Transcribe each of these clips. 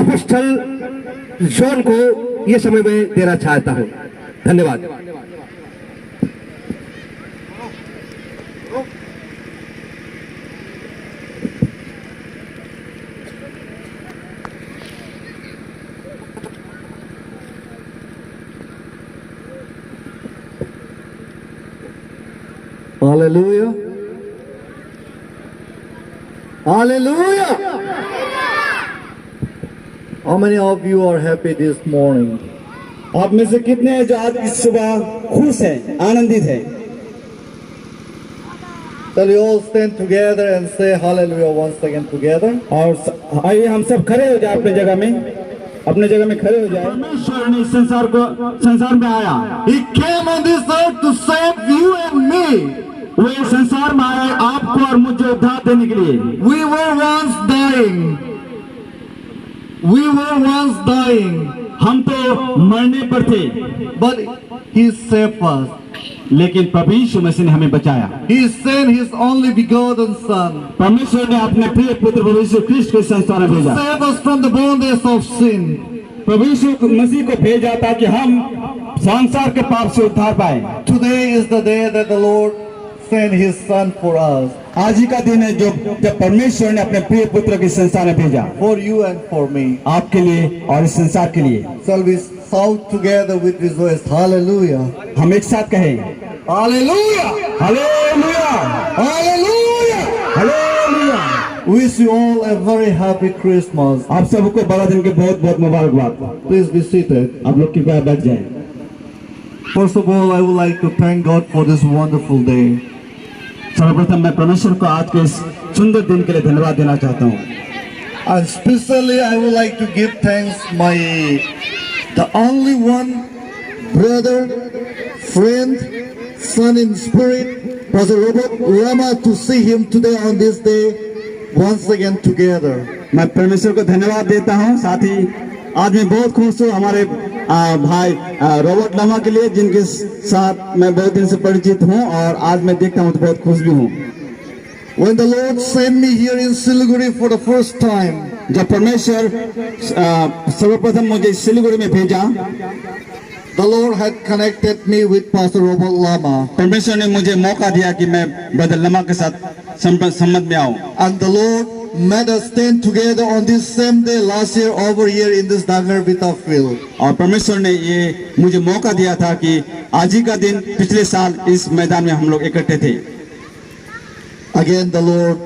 Apostle John को ये समय में देना चाहता हूं। धन्यवाद। Hallelujah. Hallelujah. How many of you are happy this morning? आप में से कितने हैं जो आज इस सुबह खुश हैं, आनंदित हैं? Shall we all stand together and say hallelujah once again together? और आइए हम सब खड़े हो जाए अपने जगह में खड़े हो जाए। परमेश्वर ने इस संसार में आया। He came on this earth to save you and me. वो इस संसार में आए आपको और मुझे उद्धार देने के लिए। We were once dying. We were once dying. हम तो मरने पर थे, But He saved us. लेकिन प्रभु यीशु मसीह ने हमें बचाया। He sent His only begotten Son. परमेश्वर ने अपने प्रिय पुत्र प्रभु यीशु ख्रीष्ट को इस संसार में भेजा। Save us from the bondage of sin. प्रभु यीशु मसीह को भेजा ताकि हम संसार के पाप से उद्धार पाए। Today is the day that the Lord sent His Son for us. आज ही का दिन है जब परमेश्वर ने अपने प्रिय पुत्र के संसार में भेजा। For you and for me. आपके लिए और इस संसार के लिए। Shall we shout together with this voice? Hallelujah. हम एक साथ कहें Hallelujah. Hallelujah, Hallelujah. Hallelujah. Wish you all a very happy Christmas. आप सबको बड़ा दिन के बहुत बहुत मुबारकबाद। Please be seated. आप लोग कृपया बैठ जाएं। First of all, I would like to thank God for this wonderful day. सर्वप्रथम मैं परमेश्वर को आज के इस सुंदर दिन के लिए धन्यवाद देना चाहता हूँ। And especially I would like to give thanks the only one brother, friend, son in spirit, Pastor Robert Lama, to see him today on this day once again together. मैं परमेश्वर को धन्यवाद देता हूँ। साथ ही आज मैं बहुत खुश हूँ हमारे भाई रॉबर्ट लामा के लिए, जिनके साथ मैं बहुत दिन से परिचित हूँ और आज मैं देखता हूँ तो बहुत खुश भी हूँ। When the Lord sent me here in Siliguri for the first time, जब परमेश्वर सर्वप्रथम मुझे सिलीगुड़ी में भेजा, the Lord had connected me with Pastor Robert Lama. परमेश्वर ने मुझे मौका दिया कि मैं ब्रदर लमा के साथ संबंध में आऊँ। And the Lord made us stand together on this same day last year over here in this Dagarvita field. और परमेश्वर ने ये मुझे मौका दिया था कि आज ही का दिन पिछले साल इस मैदान में हम लोग इकट्ठे थे। Again the Lord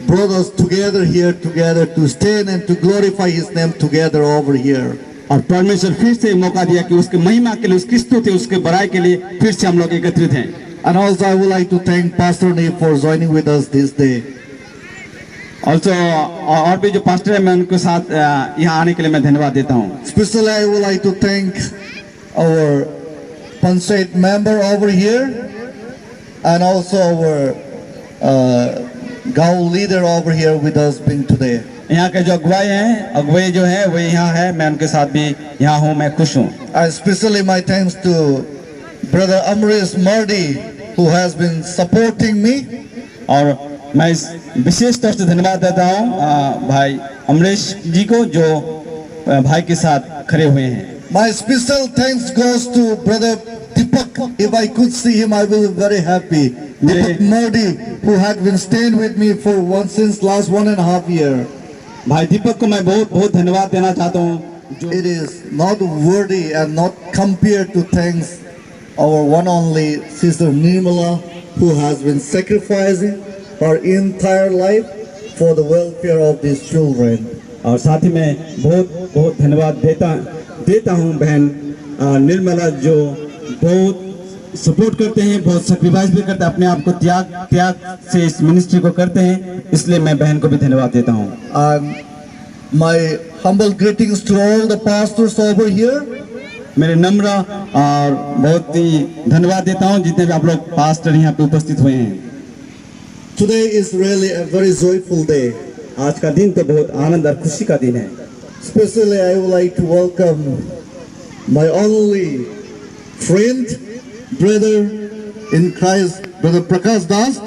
brought us together here together to stand and to glorify His name together over here. और परमेश्वर फिर से मौका दिया कि उसके महिमा के लिए, उसकी स्तुति, उसके बड़ाई के लिए फिर से हम लोग एकत्रित हैं। And also I would like to thank Pastor Nee for joining with us this day. Also और भी जो पास्टर है मैं उनके साथ यहाँ आने के लिए मैं धन्यवाद देता हूँ। Especially I would like to thank our Panchayat member over here and also our Gaul leader over here with us being today. यहाँ के जो अगुवाई जो है वो यहाँ है, मैं उनके साथ भी यहाँ हूँ, मैं खुश हूँ। And especially my thanks to Brother Amrish Mardi who has been supporting me. और मैं इस विशेष तौर से धन्यवाद देता हूँ भाई अमरीश जी को जो भाई के साथ खड़े हुए हैं। My special thanks goes to Brother Deepak. If I could see him, I will be very happy. Deepak Modi, who had been staying with me since last 1.5 years. भाई दीपक को मैं बहुत बहुत धन्यवाद देना चाहता हूँ। It is not worthy and not compared to thanks our one only sister Nirmala, who has been sacrificing her entire life for the welfare of these children. और साथ ही मैं बहुत बहुत धन्यवाद देता हूँ बहन निर्मला, जो बहुत सपोर्ट करते हैं, बहुत सैक्रिफाइस भी करते हैं, अपने आप को त्याग से इस मिनिस्ट्री को करते हैं, इसलिए मैं बहन को भी धन्यवाद देता हूँ। My humble greetings to all the pastors over here. मेरे नम्र और बहुत ही धन्यवाद देता हूँ जितने भी आप लोग पास्टर यहाँ पे उपस्थित हुए हैं। Today is really a very joyful day. आज का दिन तो बहुत आनंद और खुशी का दिन है। Especially I would like to welcome my only friend, brother in Christ, Brother Prakash Das.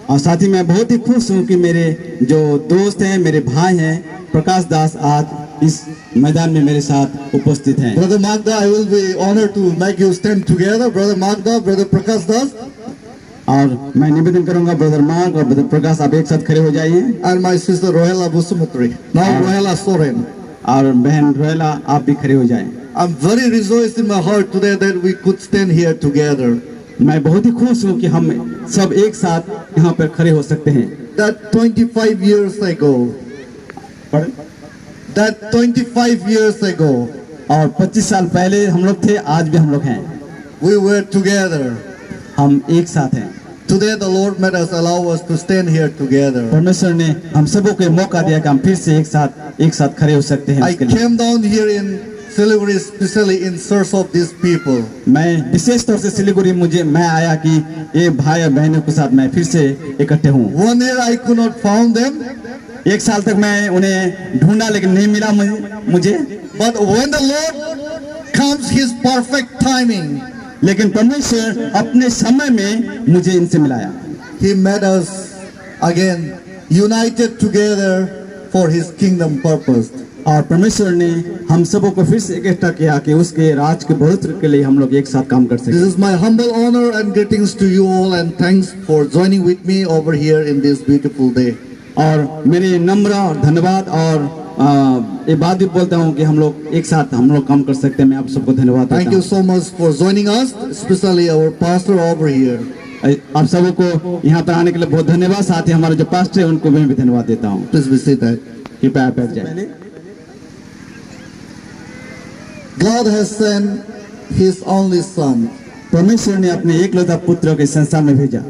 और साथ ही मैं बहुत ही खुश हूँ कि मेरे जो दोस्त हैं, मेरे भाई हैं, प्रकाश दास आज इस मैदान में मेरे साथ उपस्थित हैं। Brother Magda, I will be honored to make you stand together. Brother Magda, Brother Prakash Das, और मैं निवेदन करूंगा ब्रदर मार्क और ब्रदर प्रकाश आप एक साथ खड़े हो जाइए, and my sister Rohela Busumutri. Now Rohela Soren. और बहन रोहेला आप भी खड़े हो जाएं। I'm very rejoiced in my heart today that we could stand here together. मैं बहुत ही खुश हूँ कि हम सब एक साथ यहाँ पर खड़े हो सकते हैं। That 25 years ago, that 25 years ago, और 25 साल पहले हम लोग थे, आज भी हम लोग हैं, we were together. हम एक साथ हैं। Today the Lord made us allow us to stand here together. परमेश्वर ने हम सबों को मौका दिया कि हम फिर से एक साथ खड़े हो सकते हैं। I उसके लिए came down here in Siliguri especially in search of these people. मैं विशेष तौर से सिलीगुड़ी मैं आया कि ये भाई और बहनों के साथ मैं फिर से इकट्ठे हूँ। 1 year I could not found them, एक साल तक मैं उन्हें ढूंढा लेकिन नहीं मिला मुझे। but when the Lord comes His perfect timing, लेकिन परमेश्वर अपने समय में मुझे इनसे मिलाया। He made us again united together for His kingdom purpose. और परमेश्वर ने हम सबों को फिर से इकट्ठा किया कि उसके राज के बढ़ोतरी के लिए हम लोग एक साथ काम कर This सकें। is my humble honor and greetings to you all, and thanks for joining with me over here in this beautiful day. और मेरे नम्र और धन्यवाद और ये बात भी बोलता हूँ कि हम लोग एक साथ हम लोग काम कर सकते हैं। मैं आप सबको धन्यवाद Thank देता you so much for joining us, especially our pastor over here. हूँ। आप सबों को यहाँ पर आने के लिए बहुत धन्यवाद। साथ ही हमारे जो पास्टर है उनको मैं भी धन्यवाद देता हूँ। Please be seated. कृपया आप बैठ जाए। God has sent His only Son. परमेश्वर ने अपने एकलौता पुत्र के संसार में भेजा।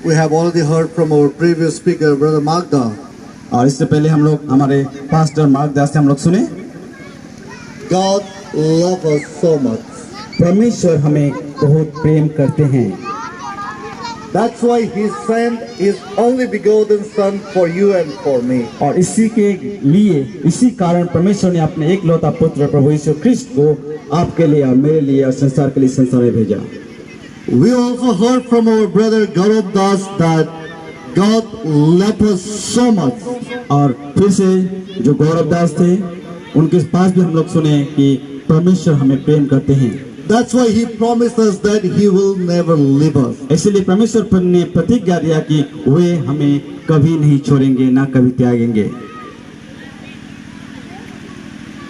We have already heard from our previous speaker, Brother Magda. और इससे पहले हम लोग हमारे पास्टर मार्गदास से हम लोग सुने, God loves us so much. परमेश्वर हमें बहुत प्रेम करते हैं। That's why He sent His only begotten Son for you and for me. और इसी के लिए इसी कारण परमेश्वर ने अपने एकलौता पुत्र प्रभु यीशु ख्रिस्ट को आपके लिए और मेरे लिए और संसार के लिए संसार में भेजा। We also heard from our brother Gaurav Das that God loved us so much. और फिर से जो गौरव दास थे उनके पास भी हम लोग सुने कि परमेश्वर हमें प्रेम करते हैं। That's why He promised us that He will never leave us. इसलिए परमेश्वर ने प्रतिज्ञा दिया कि वे हमें कभी नहीं छोड़ेंगे, ना कभी त्यागेंगे।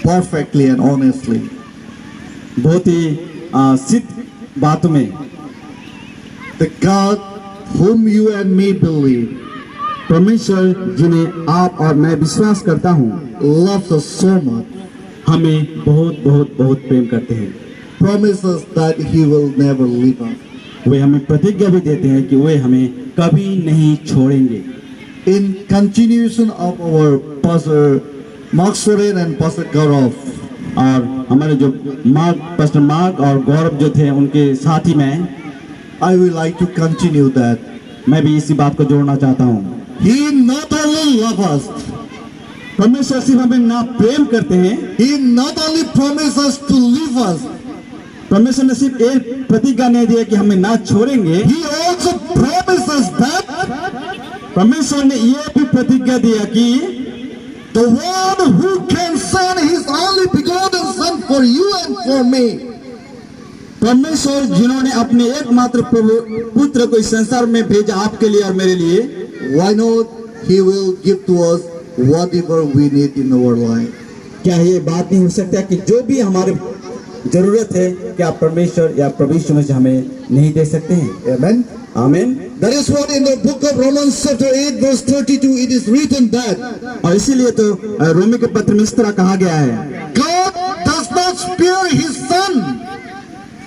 Perfectly and honestly. बहुत ही सिद्ध बातों में The God whom you and me believe परमेश्वर जिन्हें आप और मैं विश्वास करता हूँ loves us so much. हमें बहुत बहुत बहुत प्रेम करते हैं। Promises that He will never leave us. वे हमें प्रतिज्ञा भी देते हैं कि वे हमें कभी नहीं छोड़ेंगे। In continuation of our Pastor Mark Soren and Pastor Gaurav, और हमारे जो पास्टर मार्क और गौरव जो थे उनके साथी में I would like to continue that. मैं भी इसी बात को जोड़ना चाहता हूँ। He not only loves us, परमेश्वर सिर्फ हमें ना प्रेम करते हैं, He not only promises us to leave us, परमेश्वर ने सिर्फ एक प्रतिज्ञा नहीं दिया कि हमें ना छोड़ेंगे, He also promises that परमेश्वर ने ये भी प्रतिज्ञा दिया कि the one who can send His only begotten Son for you and for me, परमेश्वर जिन्होंने अपने एकमात्र पुत्र को इस संसार में भेजा आपके लिए और मेरे लिए, why not He will give to us whatever we need in our life. क्या ये बात नहीं हो सकता कि जो भी हमारे जरूरत है क्या परमेश्वर या प्रभु यीशु मसीह हमें नहीं दे सकते हैं? Amen. आमीन। That is what in the book of Romans chapter 8 verse 32 it is written that और इसीलिए तो रोमी के पत्र में इस तरह कहा गया है, God does not spare His Son.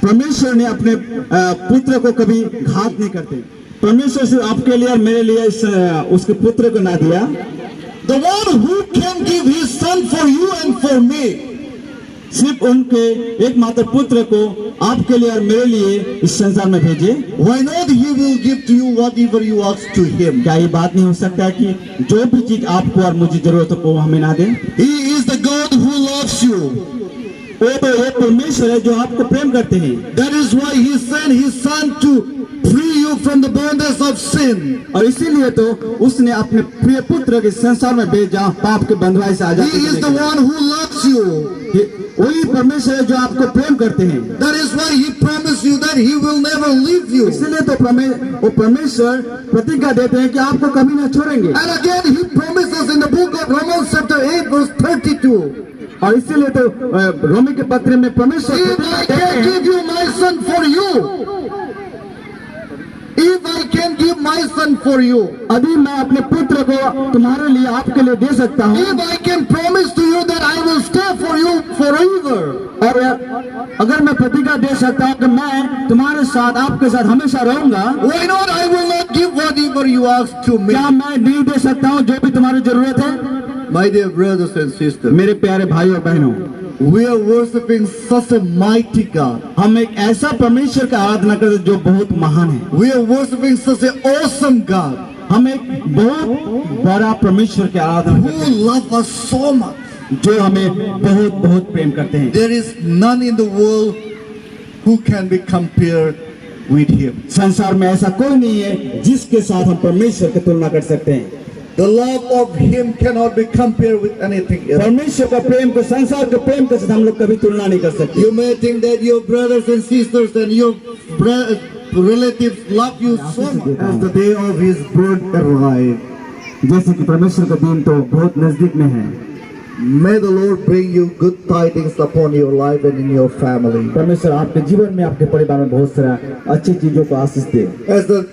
परमेश्वर ने अपने पुत्र को कभी घात नहीं करते। परमेश्वर सिर्फ आपके लिए और मेरे लिए उसके पुत्र को ना दिया, The one who can give His Son for you and for me, सिर्फ उनके एकमात्र पुत्र को आपके लिए और मेरे लिए इस संसार में भेजे। why not He will give to you whatever you ask to Him. क्या ये बात नहीं हो सकता कि जो भी चीज आपको और मुझे जरूरत हो वो हमें ना दे? He is the God who loves you. वो तो वो परमेश्वर है जो आपको प्रेम करते हैं। That is why He sent His Son to free you from the bondage of sin. और इसीलिए तो उसने अपने प्रिय पुत्र के संसार में भेजा पाप के बंधुआई से आजादी He is देने the के लिए। one who loves you. वही परमेश्वर है जो आपको प्रेम करते हैं। That is why He promised you that He will never leave you. इसलिए तो वो परमेश्वर प्रतिज्ञा देते हैं कि आपको कभी ना छोड़ेंगे। And again He promises in the book of Romans chapter 8 verse 32. और इसीलिए तो रोमी के पत्र में परमेश्वर If I can give you my son for you, if I can give my son for you, अभी मैं अपने पुत्र को तुम्हारे लिए आपके लिए दे सकता हूँ। if I can promise to you that I will stay for you forever, और अगर मैं प्रतिज्ञा दे सकता हूँ कि मैं तुम्हारे साथ आपके साथ हमेशा रहूंगा, why not I will not give whatever you ask to me? क्या मैं नहीं दे सकता हूँ जो भी तुम्हारी जरूरत है? My dear brothers and sisters, मेरे प्यारे भाई और बहनों, we are worshiping such a mighty God. हम एक ऐसा परमेश्वर का आराधना करते हैं जो बहुत महान है। We are worshiping such an awesome God हम एक बहुत बड़ा परमेश्वर की आराधना who करते loves us so much. हैं जो हमें बहुत बहुत प्रेम करते हैं। There is none in the world who can be compared with Him. संसार में ऐसा कोई नहीं है जिसके साथ हम परमेश्वर की तुलना कर सकते हैं। The love of Him cannot be compared with anything else. परमेश्वर का प्रेम को संसार के प्रेम के साथ हम लोग कभी तुलना नहीं कर सकते। You may think that your brothers and sisters and your relatives love you so much. As the day of His birth arrived, जैसे कि परमेश्वर का दिन तो बहुत नजदीक में है। may the Lord bring you good tidings upon your life and in your family. परमेश्वर आपके जीवन में आपके परिवार में बहुत सारा अच्छी चीजों को आशीष दे। As the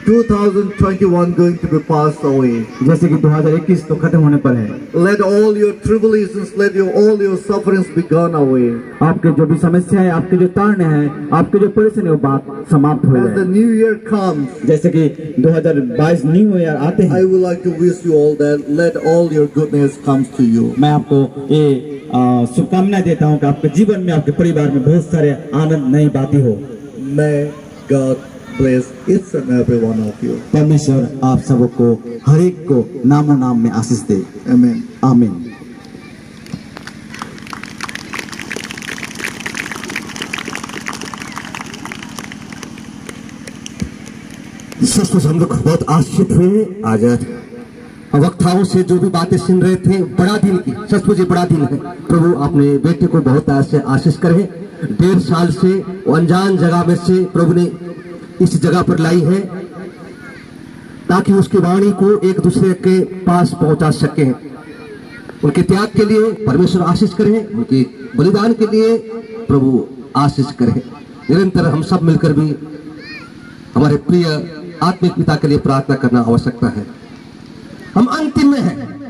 2021 going to be passed away, जैसे कि 2021 तो खत्म होने पर है। let all your tribulations, let all your sufferings be gone away. आपके जो भी समस्याएं, आपके जो तारने हैं, आपके जो परेशानी वो बात समाप्त हो As the जाए। new year comes, जैसे कि 2022 न्यू ईयर आते I हैं, would like to wish you all that let all your goodness comes to you. मैं आपको ये शुभकामनाएं देता हूँ कि आपके जीवन में, आपके परिवार में बहुत सारे आनंद नई बातें हो। May God bless each and every one of you. परमेश्वर आप सबको हर एक को नामो नाम में आशीष दे। Amen. आमीन। सचमुच हम लोग बहुत आश्चर्य हुए। आज वक्ताओं से जो भी बातें सुन रहे थे, बड़ा दिन की, सचमुच ये बड़ा दिन है। प्रभु अपने बेटे को बहुत से आशीष करे। 1.5 साल से वो अनजान जगह में से प्रभु ने इस जगह पर लाई है ताकि उसकी वाणी को एक दूसरे के पास पहुंचा सके। उनके त्याग के लिए परमेश्वर आशीष करे, उनके बलिदान के लिए प्रभु आशीष करे। निरंतर हम सब मिलकर भी हमारे प्रिय आत्मिक पिता के लिए प्रार्थना करना आवश्यकता है। हम अंतिम में हैं,